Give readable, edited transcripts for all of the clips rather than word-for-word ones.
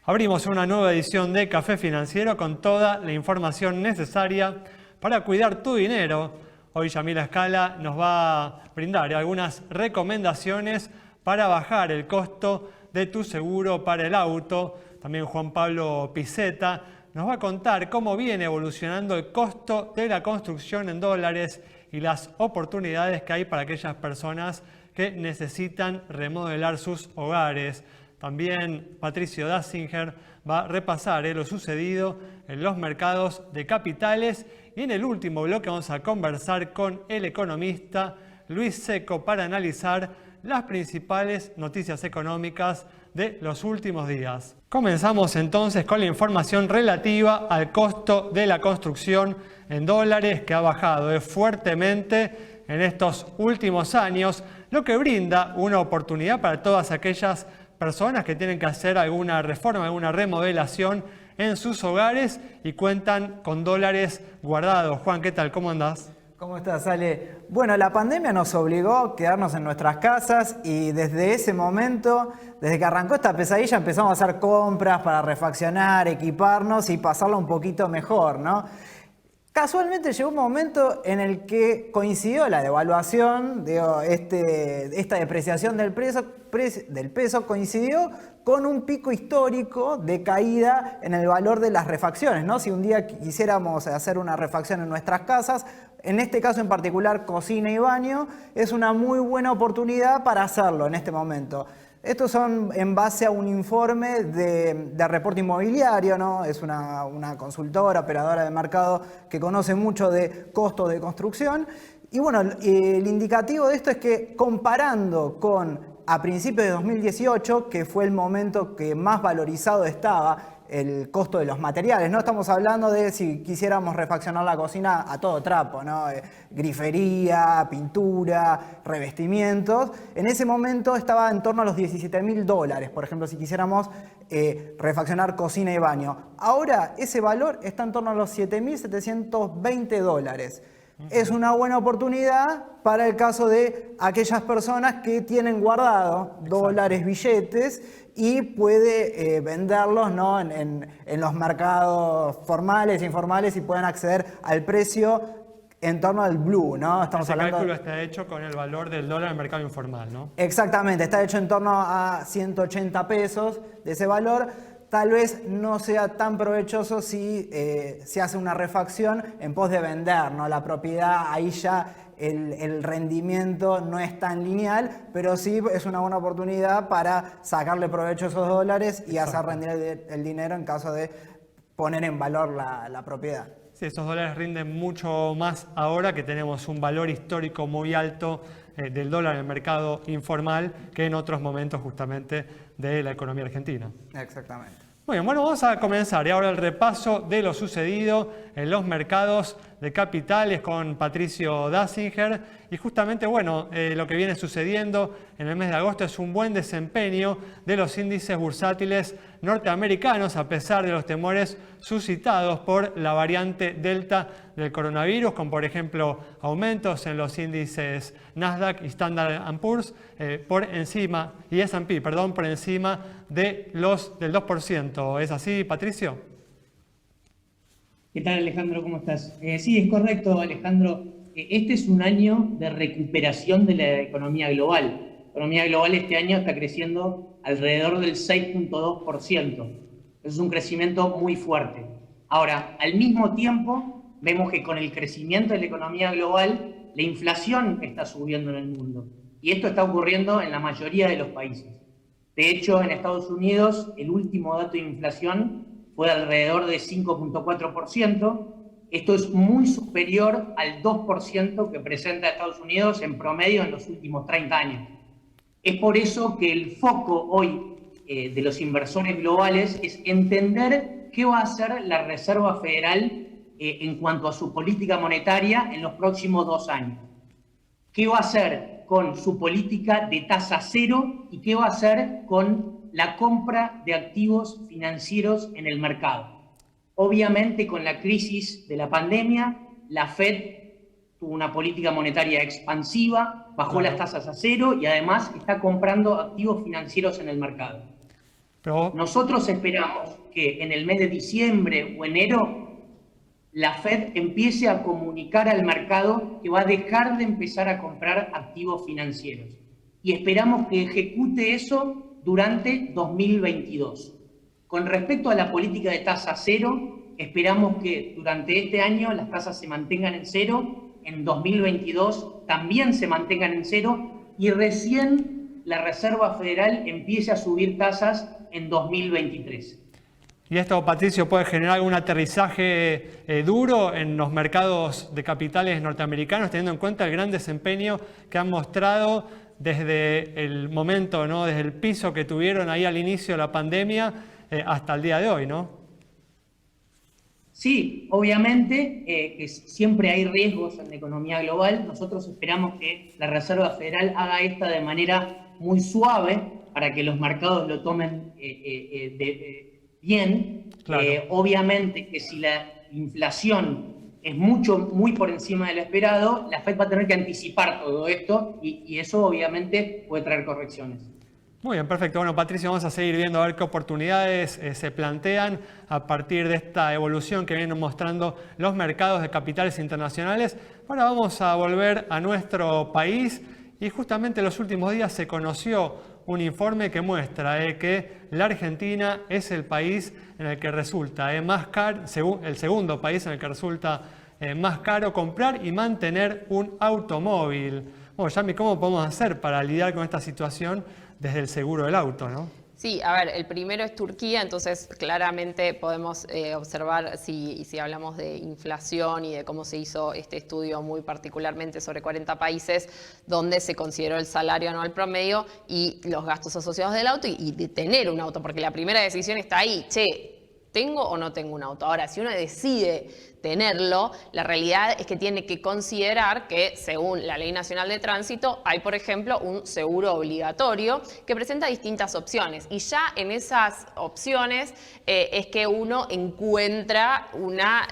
Abrimos una nueva edición de Café Financiero con toda la información necesaria para cuidar tu dinero. Hoy Yamila Scala nos va a brindar algunas recomendaciones para bajar el costo de tu seguro para el auto. También Juan Pablo Piceta nos va a contar cómo viene evolucionando el costo de la construcción en dólares y las oportunidades que hay para aquellas personas que necesitan remodelar sus hogares. También Patricio Dassinger va a repasar lo sucedido en los mercados de capitales. Y en el último bloque vamos a conversar con el economista Luis Seco para analizar las principales noticias económicas de los últimos días. Comenzamos entonces con la información relativa al costo de la construcción en dólares, que ha bajado fuertemente en estos últimos años, lo que brinda una oportunidad para todas aquellas personas que tienen que hacer alguna reforma, alguna remodelación en sus hogares y cuentan con dólares guardados. Juan, ¿qué tal? ¿Cómo andás? ¿Cómo estás, Ale? Bueno, la pandemia nos obligó a quedarnos en nuestras casas y desde ese momento, desde que arrancó esta pesadilla, empezamos a hacer compras para refaccionar, equiparnos y pasarla un poquito mejor, ¿no? Casualmente llegó un momento en el que coincidió la devaluación, esta depreciación del peso coincidió con un pico histórico de caída en el valor de las refacciones, ¿no? Si un día quisiéramos hacer una refacción en nuestras casas, en este caso en particular cocina y baño, es una muy buena oportunidad para hacerlo en este momento. Estos son en base a un informe de reporte inmobiliario, ¿no? Es una consultora, operadora de mercado que conoce mucho de costos de construcción. Y bueno, el indicativo de esto es que comparando con a principios de 2018, que fue el momento que más valorizado estaba el costo de los materiales, ¿no? Estamos hablando de si quisiéramos refaccionar la cocina a todo trapo, ¿no? Grifería, pintura, revestimientos. En ese momento estaba en torno a los $17.000, por ejemplo, si quisiéramos refaccionar cocina y baño. Ahora ese valor está en torno a los $7.720. Es una buena oportunidad para el caso de aquellas personas que tienen guardado dólares, billetes, y puede venderlos, ¿no? en los mercados formales e informales y pueden acceder al precio en torno al blue, ¿no? Ese cálculo está hecho con el valor del dólar en el mercado informal, ¿no? Exactamente, está hecho en torno a 180 pesos de ese valor. Tal vez no sea tan provechoso si se hace una refacción en pos de vender, ¿no? La propiedad, ahí ya el rendimiento no es tan lineal, pero sí es una buena oportunidad para sacarle provecho a esos dólares y hacer rendir el dinero en caso de poner en valor la propiedad. Sí, esos dólares rinden mucho más ahora que tenemos un valor histórico muy alto del dólar en el mercado informal que en otros momentos justamente de la economía argentina. Exactamente. Muy bien, bueno, vamos a comenzar y ahora el repaso de lo sucedido en los mercados de capitales con Patricio Dassinger. Y justamente, bueno, lo que viene sucediendo en el mes de agosto es un buen desempeño de los índices bursátiles norteamericanos a pesar de los temores suscitados por la variante Delta del coronavirus, con por ejemplo aumentos en los índices Nasdaq y Standard & Poor's por encima, y S&P, perdón, por encima de del 2%. ¿Es así, Patricio? ¿Qué tal, Alejandro? ¿Cómo estás? Sí, es correcto, Alejandro. Este es un año de recuperación de la economía global. La economía global este año está creciendo alrededor del 6.2%. Eso es un crecimiento muy fuerte. Ahora, al mismo tiempo, vemos que con el crecimiento de la economía global, la inflación está subiendo en el mundo. Y esto está ocurriendo en la mayoría de los países. De hecho, en Estados Unidos, el último dato de inflación fue de alrededor de 5.4%. Esto es muy superior al 2% que presenta Estados Unidos en promedio en los últimos 30 años. Es por eso que el foco hoy de los inversores globales es entender qué va a hacer la Reserva Federal en cuanto a su política monetaria en los próximos 2 años. ¿Qué va a hacer con su política de tasa cero y qué va a hacer con la compra de activos financieros en el mercado? Obviamente, con la crisis de la pandemia, la Fed tuvo una política monetaria expansiva, bajó las tasas a cero y además está comprando activos financieros en el mercado. Pero... Nosotros esperamos que en el mes de diciembre o enero la Fed empiece a comunicar al mercado que va a dejar de empezar a comprar activos financieros. Y esperamos que ejecute eso durante 2022. Con respecto a la política de tasa cero, esperamos que durante este año las tasas se mantengan en cero, en 2022 también se mantengan en cero y recién la Reserva Federal empiece a subir tasas en 2023. ¿Y esto, Patricio, puede generar algún aterrizaje duro en los mercados de capitales norteamericanos, teniendo en cuenta el gran desempeño que han mostrado desde el momento, ¿no?, desde el piso que tuvieron ahí al inicio de la pandemia hasta el día de hoy, ¿no? Sí, obviamente que siempre hay riesgos en la economía global. Nosotros esperamos que la Reserva Federal haga esta de manera muy suave para que los mercados lo tomen bien. Claro. Obviamente que si la inflación es muy por encima de lo esperado, la Fed va a tener que anticipar todo esto y eso obviamente puede traer correcciones. Muy bien, perfecto. Bueno, Patricio, vamos a seguir viendo a ver qué oportunidades se plantean a partir de esta evolución que vienen mostrando los mercados de capitales internacionales. Ahora vamos a volver a nuestro país y justamente en los últimos días se conoció un informe que muestra que la Argentina es el país en el que resulta más caro, el segundo país en el que resulta más caro comprar y mantener un automóvil. Bueno, Yami, ¿cómo podemos hacer para lidiar con esta situación desde el seguro del auto, ¿no? Sí, a ver, el primero es Turquía, entonces claramente podemos observar si hablamos de inflación y de cómo se hizo este estudio muy particularmente sobre 40 países, donde se consideró el salario anual promedio y los gastos asociados del auto y de tener un auto, porque la primera decisión está ahí, ¿tengo o no tengo un auto? Ahora, si uno decide tenerlo, la realidad es que tiene que considerar que, según la Ley Nacional de Tránsito, hay, por ejemplo, un seguro obligatorio que presenta distintas opciones. Y ya en esas opciones es que uno encuentra una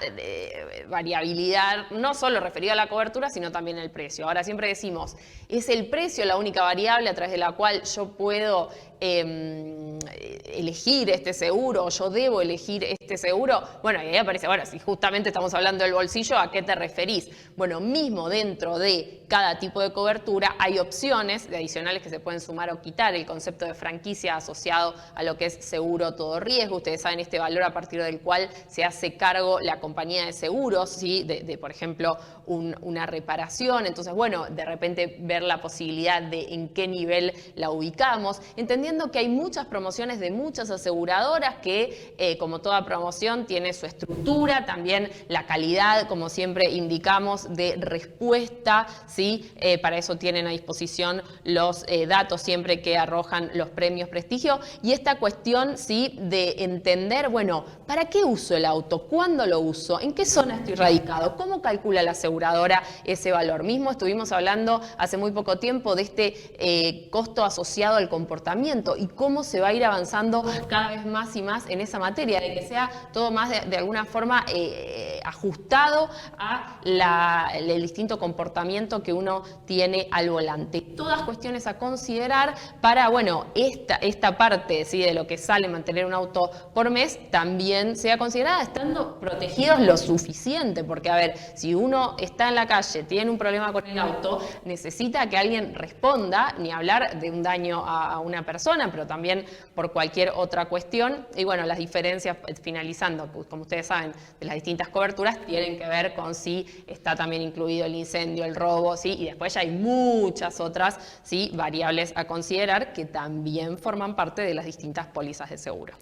variabilidad, no solo referida a la cobertura, sino también el precio. Ahora, siempre decimos, ¿es el precio la única variable a través de la cual yo puedo elegir este seguro o yo debo elegir este seguro? Bueno, y ahí aparece, bueno, si justamente estamos hablando del bolsillo, ¿a qué te referís? Bueno, mismo dentro de cada tipo de cobertura hay opciones de adicionales que se pueden sumar o quitar, el concepto de franquicia asociado a lo que es seguro todo riesgo. Ustedes saben este valor a partir del cual se hace cargo la compañía de seguros, ¿sí? de por ejemplo, una reparación. Entonces, bueno, de repente ver la posibilidad de en qué nivel la ubicamos, entendiendo que hay muchas promociones de muchas aseguradoras que, como toda promoción, tiene su estructura, también la calidad, como siempre indicamos, de respuesta, ¿sí? Para eso tienen a disposición los datos siempre que arrojan los premios prestigio. Y esta cuestión, ¿sí?, de entender, bueno, ¿para qué uso el auto? ¿Cuándo lo uso? ¿En qué zona estoy radicado? ¿Cómo calcula la aseguradora ese valor? Mismo estuvimos hablando hace muy poco tiempo de este costo asociado al comportamiento y cómo se va a ir avanzando cada vez más y más en esa materia, de que sea todo más de alguna forma ajustado a el distinto comportamiento que uno tiene al volante. Todas cuestiones a considerar para, bueno, esta parte, ¿sí?, de lo que sale mantener un auto por mes también sea considerada estando protegidos lo suficiente, porque a ver, si uno está en la calle, tiene un problema con el auto, necesita que alguien responda, ni hablar de un daño a una persona, pero también por cualquier otra cuestión. Y bueno, las diferencias, finalizando, como ustedes saben, de las distintas coberturas tienen que ver con si está también incluido el incendio, el robo, ¿sí? Y después ya hay muchas otras, ¿sí?, variables a considerar que también forman parte de las distintas pólizas de seguro.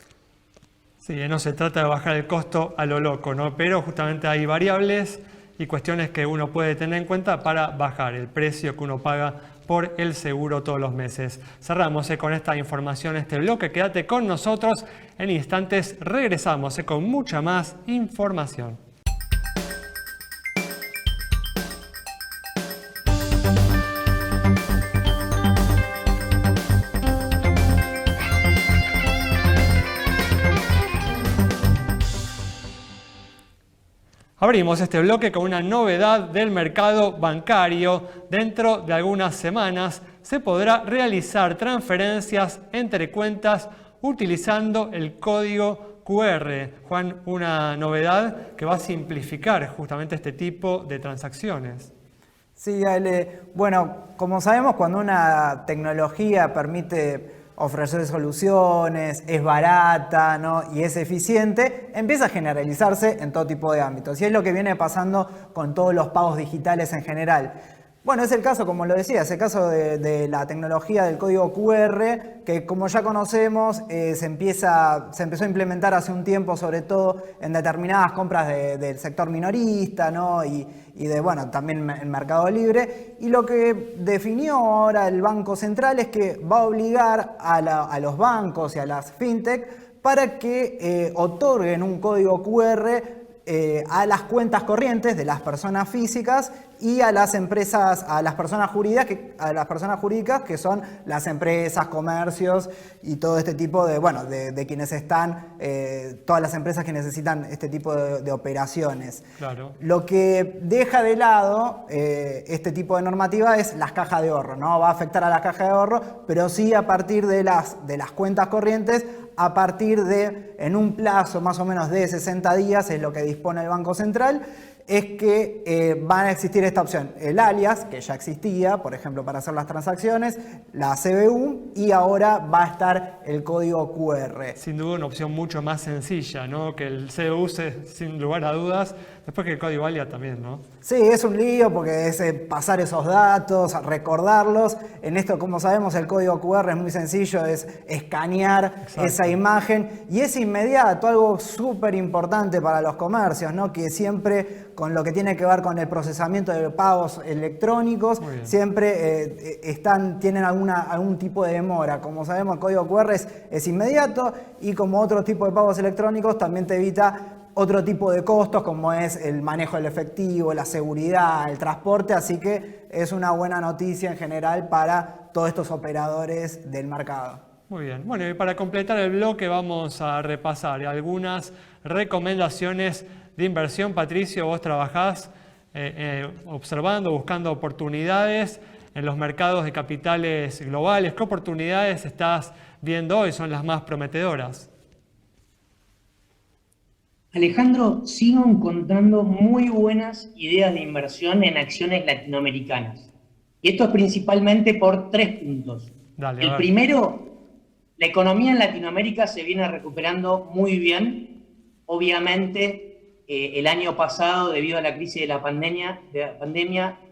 Sí, no se trata de bajar el costo a lo loco, ¿no? Pero justamente hay variables y cuestiones que uno puede tener en cuenta para bajar el precio que uno paga por el seguro todos los meses. Cerramos con esta información, este bloque. Quédate con nosotros. En instantes regresamos con mucha más información. Abrimos este bloque con una novedad del mercado bancario. Dentro de algunas semanas se podrá realizar transferencias entre cuentas utilizando el código QR. Juan, una novedad que va a simplificar justamente este tipo de transacciones. Sí, Ale. Bueno, como sabemos, cuando una tecnología permite ofrecer soluciones, es barata, ¿no?, y es eficiente, empieza a generalizarse en todo tipo de ámbitos. Y es lo que viene pasando con todos los pagos digitales en general. Bueno, es el caso, como lo decía, es el caso de la tecnología del código QR, que como ya conocemos, se empezó a implementar hace un tiempo, sobre todo en determinadas compras del sector minorista, ¿no?, y bueno, también en Mercado Libre. Y lo que definió ahora el Banco Central es que va a obligar a los bancos y a las fintech para que otorguen un código QR a las cuentas corrientes de las personas físicas y a las empresas, a las personas jurídicas que son las empresas, comercios y todo este tipo de quienes están, todas las empresas que necesitan este tipo de operaciones. Claro. Lo que deja de lado este tipo de normativa es las cajas de ahorro, ¿no? Va a afectar a las cajas de ahorro, pero sí a partir de las cuentas corrientes, a partir de, en un plazo más o menos de 60 días, es lo que dispone el Banco Central, es que van a existir esta opción, el alias, que ya existía, por ejemplo, para hacer las transacciones, la CBU, y ahora va a estar el código QR. Sin duda una opción mucho más sencilla, ¿no?, que el CBU, sin lugar a dudas, después que el código alias también, ¿no? Sí, es un lío porque es pasar esos datos, recordarlos. En esto, como sabemos, el código QR es muy sencillo, es escanear esa imagen y es inmediato, algo súper importante para los comercios, ¿no?, que siempre con lo que tiene que ver con el procesamiento de pagos electrónicos, siempre tienen algún tipo de demora. Como sabemos, el código QR es inmediato y como otro tipo de pagos electrónicos también te evita otro tipo de costos como es el manejo del efectivo, la seguridad, el transporte, así que es una buena noticia en general para todos estos operadores del mercado. Muy bien. Bueno, y para completar el bloque vamos a repasar algunas recomendaciones de inversión. Patricio, vos trabajás observando, buscando oportunidades en los mercados de capitales globales. ¿Qué oportunidades estás viendo hoy? Son las más prometedoras. Alejandro, sigo encontrando muy buenas ideas de inversión en acciones latinoamericanas. Y esto es principalmente por 3 puntos. Dale, el primero, la economía en Latinoamérica se viene recuperando muy bien. Obviamente, el año pasado, debido a la crisis de la pandemia,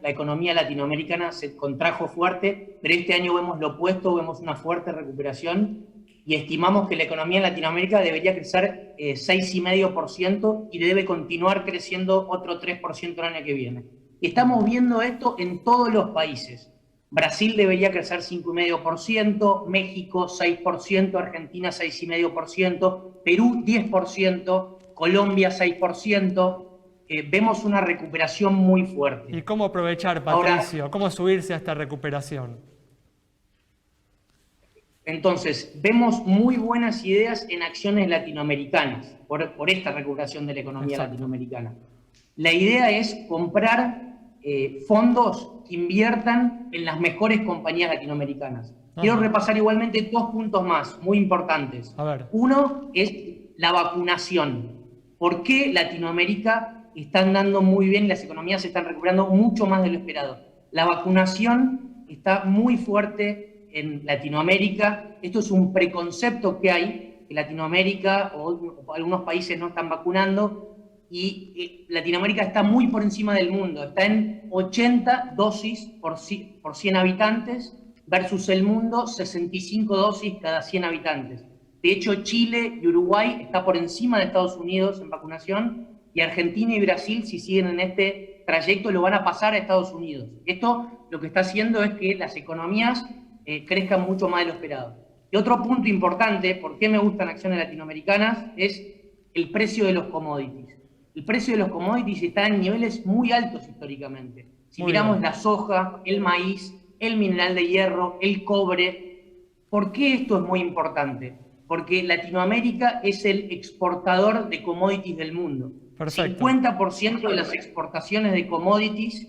la economía latinoamericana se contrajo fuerte, pero este año vemos lo opuesto, vemos una fuerte recuperación. Y estimamos que la economía en Latinoamérica debería crecer 6,5% y debe continuar creciendo otro 3% el año que viene. Y estamos viendo esto en todos los países. Brasil debería crecer 5,5%, México 6%, Argentina 6,5%, Perú 10%, Colombia 6%. Vemos una recuperación muy fuerte. ¿Y cómo aprovechar, Patricio? ¿Cómo subirse a esta recuperación? Entonces, vemos muy buenas ideas en acciones latinoamericanas por esta recuperación de la economía latinoamericana. La idea es comprar fondos que inviertan en las mejores compañías latinoamericanas. Quiero repasar igualmente 2 puntos más, muy importantes. A ver. Uno es la vacunación. ¿Por qué Latinoamérica está andando muy bien y las economías se están recuperando mucho más de lo esperado? La vacunación está muy fuerte en Latinoamérica. Esto es un preconcepto que hay, que Latinoamérica o algunos países no están vacunando, y Latinoamérica está muy por encima del mundo, está en 80 dosis por 100 habitantes, versus el mundo 65 dosis cada 100 habitantes. De hecho, Chile y Uruguay está por encima de Estados Unidos en vacunación, y Argentina y Brasil, si siguen en este trayecto, lo van a pasar a Estados Unidos. Esto lo que está haciendo es que las economías crezcan mucho más de lo esperado. Y otro punto importante, por qué me gustan acciones latinoamericanas, es el precio de los commodities. El precio de los commodities está en niveles muy altos históricamente. Si miramos la soja, el maíz, el mineral de hierro, el cobre. ¿Por qué esto es muy importante? Porque Latinoamérica es el exportador de commodities del mundo. Perfecto. 50% de las exportaciones de commodities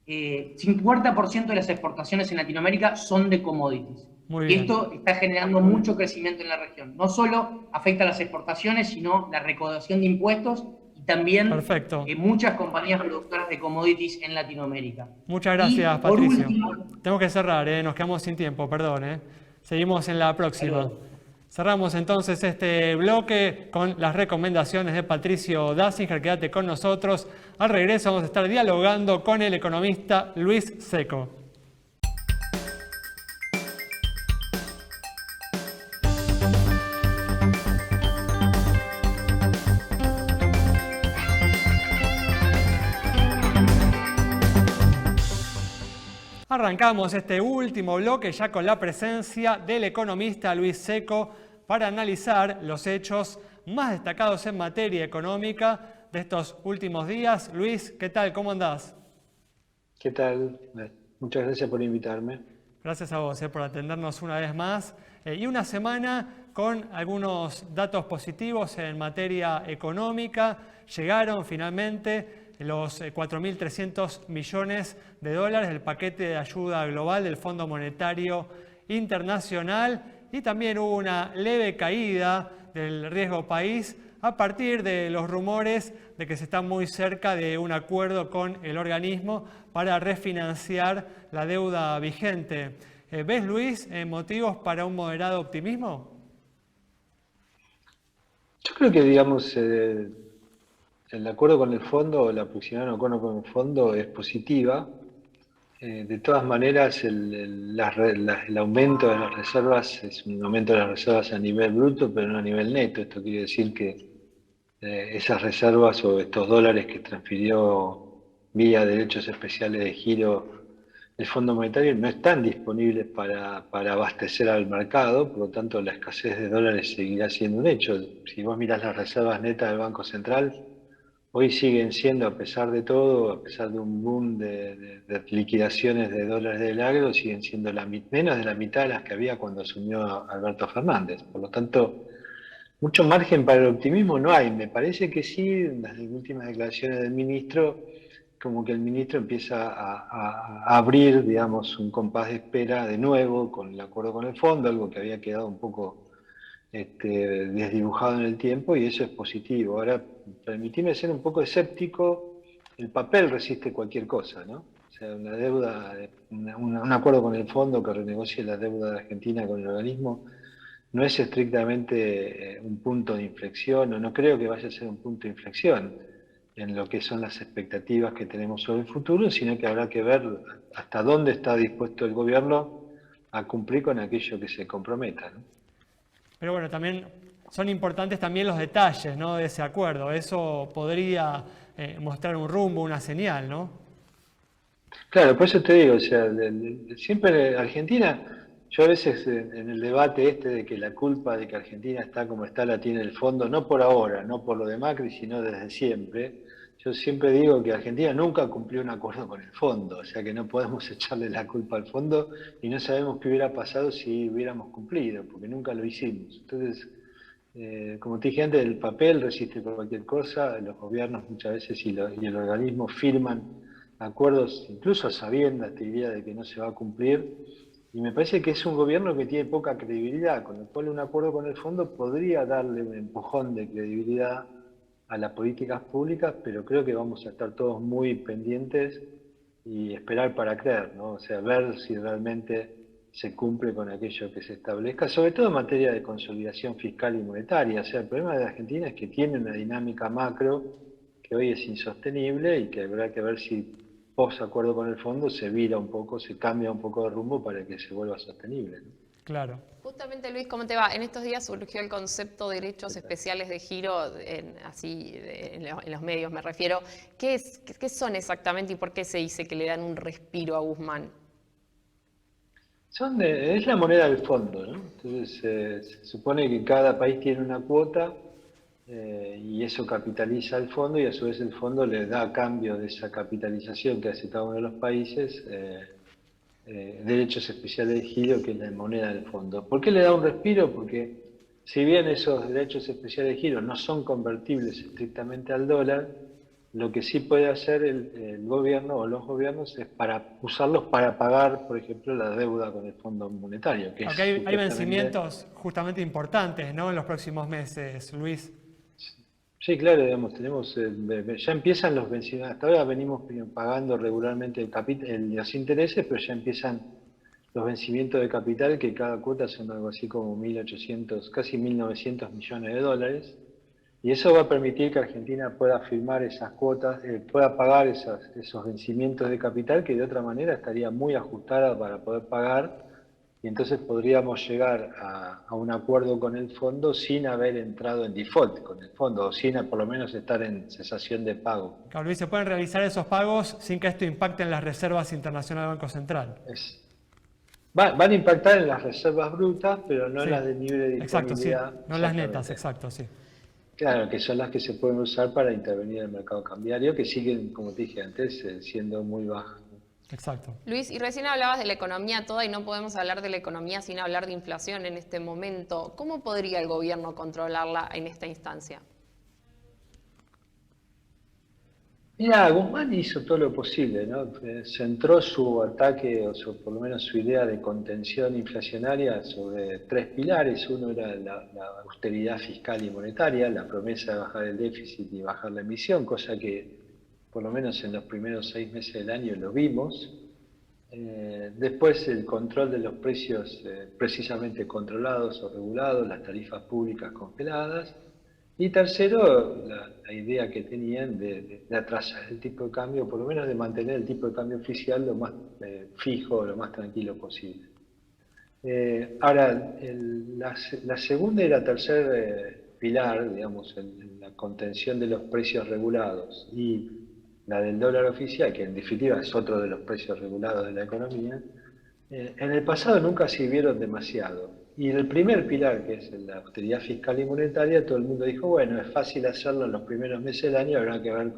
50% de las exportaciones en Latinoamérica son de commodities. Muy Y bien. esto está generando mucho crecimiento en la región. No solo afecta a las exportaciones, sino la recaudación de impuestos y también Perfecto. muchas compañías productoras de commodities en Latinoamérica. Muchas gracias, Y por Patricio. último, Tengo que cerrar, nos quedamos sin tiempo, perdón. Seguimos en la próxima. saludos. Cerramos entonces este bloque con las recomendaciones de Patricio Dassinger. Quédate con nosotros. Al regreso vamos a estar dialogando con el economista Luis Seco. Arrancamos este último bloque ya con la presencia del economista Luis Seco para analizar los hechos más destacados en materia económica de estos últimos días. Luis, ¿qué tal? ¿Cómo andás? ¿Qué tal? Muchas gracias por invitarme. Gracias a vos por atendernos una vez más. Y una semana con algunos datos positivos en materia económica. Llegaron finalmente los 4.300 millones de dólares del paquete de ayuda global del Fondo Monetario Internacional y también hubo una leve caída del riesgo país a partir de los rumores de que se está muy cerca de un acuerdo con el organismo para refinanciar la deuda vigente. ¿Ves, Luis, motivos para un moderado optimismo? Yo creo que, digamos, el acuerdo con el fondo, o la aproximación al acuerdo con el fondo es positiva. De todas maneras, el aumento de las reservas es un aumento de las reservas a nivel bruto, pero no a nivel neto. Esto quiere decir que esas reservas o estos dólares que transfirió vía derechos especiales de giro el Fondo Monetario no están disponibles para abastecer al mercado, por lo tanto la escasez de dólares seguirá siendo un hecho. Si vos mirás las reservas netas del Banco Central, hoy siguen siendo, a pesar de todo, a pesar de un boom de liquidaciones de dólares del agro, siguen siendo menos de la mitad de las que había cuando asumió Alberto Fernández. Por lo tanto, mucho margen para el optimismo no hay. Me parece que sí, en las últimas declaraciones del ministro, como que el ministro empieza a abrir, digamos, un compás de espera de nuevo con el acuerdo con el fondo, algo que había quedado un poco desdibujado en el tiempo, y eso es positivo. Ahora, permitime ser un poco escéptico, el papel resiste cualquier cosa, ¿no? O sea, una deuda, un acuerdo con el fondo que renegocie la deuda de Argentina con el organismo no es estrictamente un punto de inflexión, o no creo que vaya a ser un punto de inflexión en lo que son las expectativas que tenemos sobre el futuro, sino que habrá que ver hasta dónde está dispuesto el gobierno a cumplir con aquello que se comprometa, ¿no? Pero bueno, también son importantes también los detalles, ¿no?, de ese acuerdo. Eso podría mostrar un rumbo, una señal, ¿no? Claro, por eso te digo, o sea, siempre Argentina, yo a veces en el debate de que la culpa de que Argentina está como está la tiene el fondo, no por ahora, no por lo de Macri, sino desde siempre. Yo siempre digo que Argentina nunca cumplió un acuerdo con el fondo, o sea que no podemos echarle la culpa al fondo y no sabemos qué hubiera pasado si hubiéramos cumplido, porque nunca lo hicimos. Entonces, como te dije antes, el papel resiste cualquier cosa, los gobiernos muchas veces y el organismo firman acuerdos, incluso a sabiendas, te diría, de que no se va a cumplir, y me parece que es un gobierno que tiene poca credibilidad, con lo cual un acuerdo con el fondo podría darle un empujón de credibilidad a las políticas públicas, pero creo que vamos a estar todos muy pendientes y esperar para creer, ¿no? O sea, ver si realmente se cumple con aquello que se establezca, sobre todo en materia de consolidación fiscal y monetaria. O sea, el problema de Argentina es que tiene una dinámica macro que hoy es insostenible y que habrá que ver si post acuerdo con el fondo se vira un poco, se cambia un poco de rumbo para que se vuelva sostenible, ¿no? Claro. Justamente, Luis, ¿cómo te va? En estos días surgió el concepto de derechos especiales de giro, en los medios me refiero. ¿Qué son exactamente y por qué se dice que le dan un respiro a Guzmán? Es la moneda del fondo, ¿no? Entonces se supone que cada país tiene una cuota y eso capitaliza al fondo, y a su vez el fondo le da a cambio de esa capitalización que hace cada uno de los países derechos especiales de giro, que es la moneda del fondo. ¿Por qué le da un respiro? Porque si bien esos derechos especiales de giro no son convertibles estrictamente al dólar, Lo que sí puede hacer el gobierno o los gobiernos es para usarlos para pagar, por ejemplo, la deuda con el Fondo Monetario. Que Aunque hay vencimientos justamente importantes, ¿no?, en los próximos meses, Luis. Sí, claro, digamos, ya empiezan los vencimientos. Hasta ahora venimos pagando regularmente los intereses, pero ya empiezan los vencimientos de capital, que cada cuota son algo así como 1.800, casi 1.900 millones de dólares. Y eso va a permitir que Argentina pueda firmar esas cuotas, pueda pagar esos vencimientos de capital, que de otra manera estaría muy ajustada para poder pagar. Y entonces podríamos llegar a un acuerdo con el fondo sin haber entrado en default con el fondo, o sin por lo menos estar en cesación de pago. Claro, Luis, se pueden realizar esos pagos sin que esto impacte en las reservas internacionales del Banco Central. Van a impactar en las reservas brutas, pero no en las de libre disponibilidad. Exacto, sí, no las netas, exacto, sí. Claro, que son las que se pueden usar para intervenir en el mercado cambiario, que siguen, como te dije antes, siendo muy bajas. Exacto. Luis, y recién hablabas de la economía toda y no podemos hablar de la economía sin hablar de inflación en este momento. ¿Cómo podría el gobierno controlarla en esta instancia? Mira, Guzmán hizo todo lo posible, ¿no? Centró su ataque, por lo menos su idea de contención inflacionaria sobre 3 pilares. Uno era la austeridad fiscal y monetaria, la promesa de bajar el déficit y bajar la emisión, cosa que por lo menos en los primeros 6 meses del año lo vimos. Después el control de los precios precisamente controlados o regulados, las tarifas públicas congeladas. Y tercero, la idea que tenían de atrasar el tipo de cambio, por lo menos de mantener el tipo de cambio oficial lo más fijo, lo más tranquilo posible. Ahora, la segunda y la tercera pilar, digamos, la contención de los precios regulados y la del dólar oficial, que en definitiva es otro de los precios regulados de la economía, en el pasado nunca sirvieron demasiado. Y el primer pilar, que es la austeridad fiscal y monetaria, todo el mundo dijo, bueno, es fácil hacerlo en los primeros meses del año, habrá que ver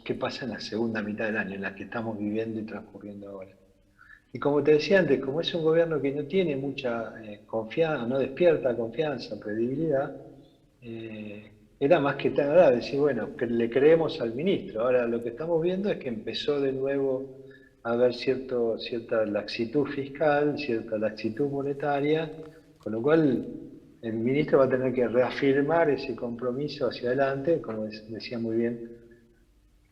qué pasa en la segunda mitad del año, en la que estamos viviendo y transcurriendo ahora. Y como te decía antes, como es un gobierno que no tiene mucha confianza, no despierta confianza, credibilidad, era más que nada decir, bueno, que le creemos al ministro. Ahora lo que estamos viendo es que empezó de nuevo a haber cierta laxitud fiscal, cierta laxitud monetaria, con lo cual el ministro va a tener que reafirmar ese compromiso hacia adelante, como decía muy bien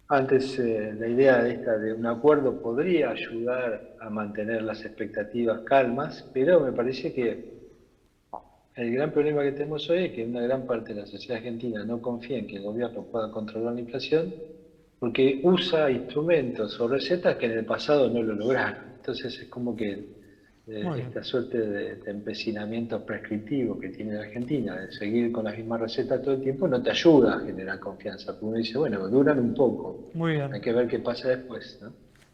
antes, la idea de un acuerdo podría ayudar a mantener las expectativas calmas, pero me parece que el gran problema que tenemos hoy es que una gran parte de la sociedad argentina no confía en que el gobierno pueda controlar la inflación porque usa instrumentos o recetas que en el pasado no lo lograron. Entonces es como que esta suerte de empecinamiento prescriptivo que tiene la Argentina, de seguir con las mismas recetas todo el tiempo, no te ayuda a generar confianza. Porque uno dice, bueno, duran un poco. Muy bien. Hay que ver qué pasa después, ¿no?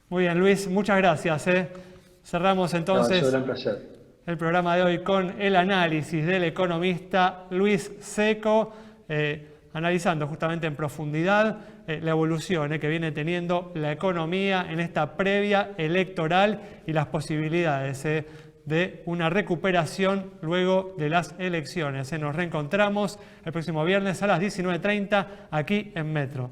Muy bien, Luis, muchas gracias. Cerramos entonces es un gran placer. El programa de hoy con el análisis del economista Luis Seco, analizando justamente en profundidad la evolución que viene teniendo la economía en esta previa electoral y las posibilidades de una recuperación luego de las elecciones. Nos reencontramos el próximo viernes a las 19:30 aquí en Metro.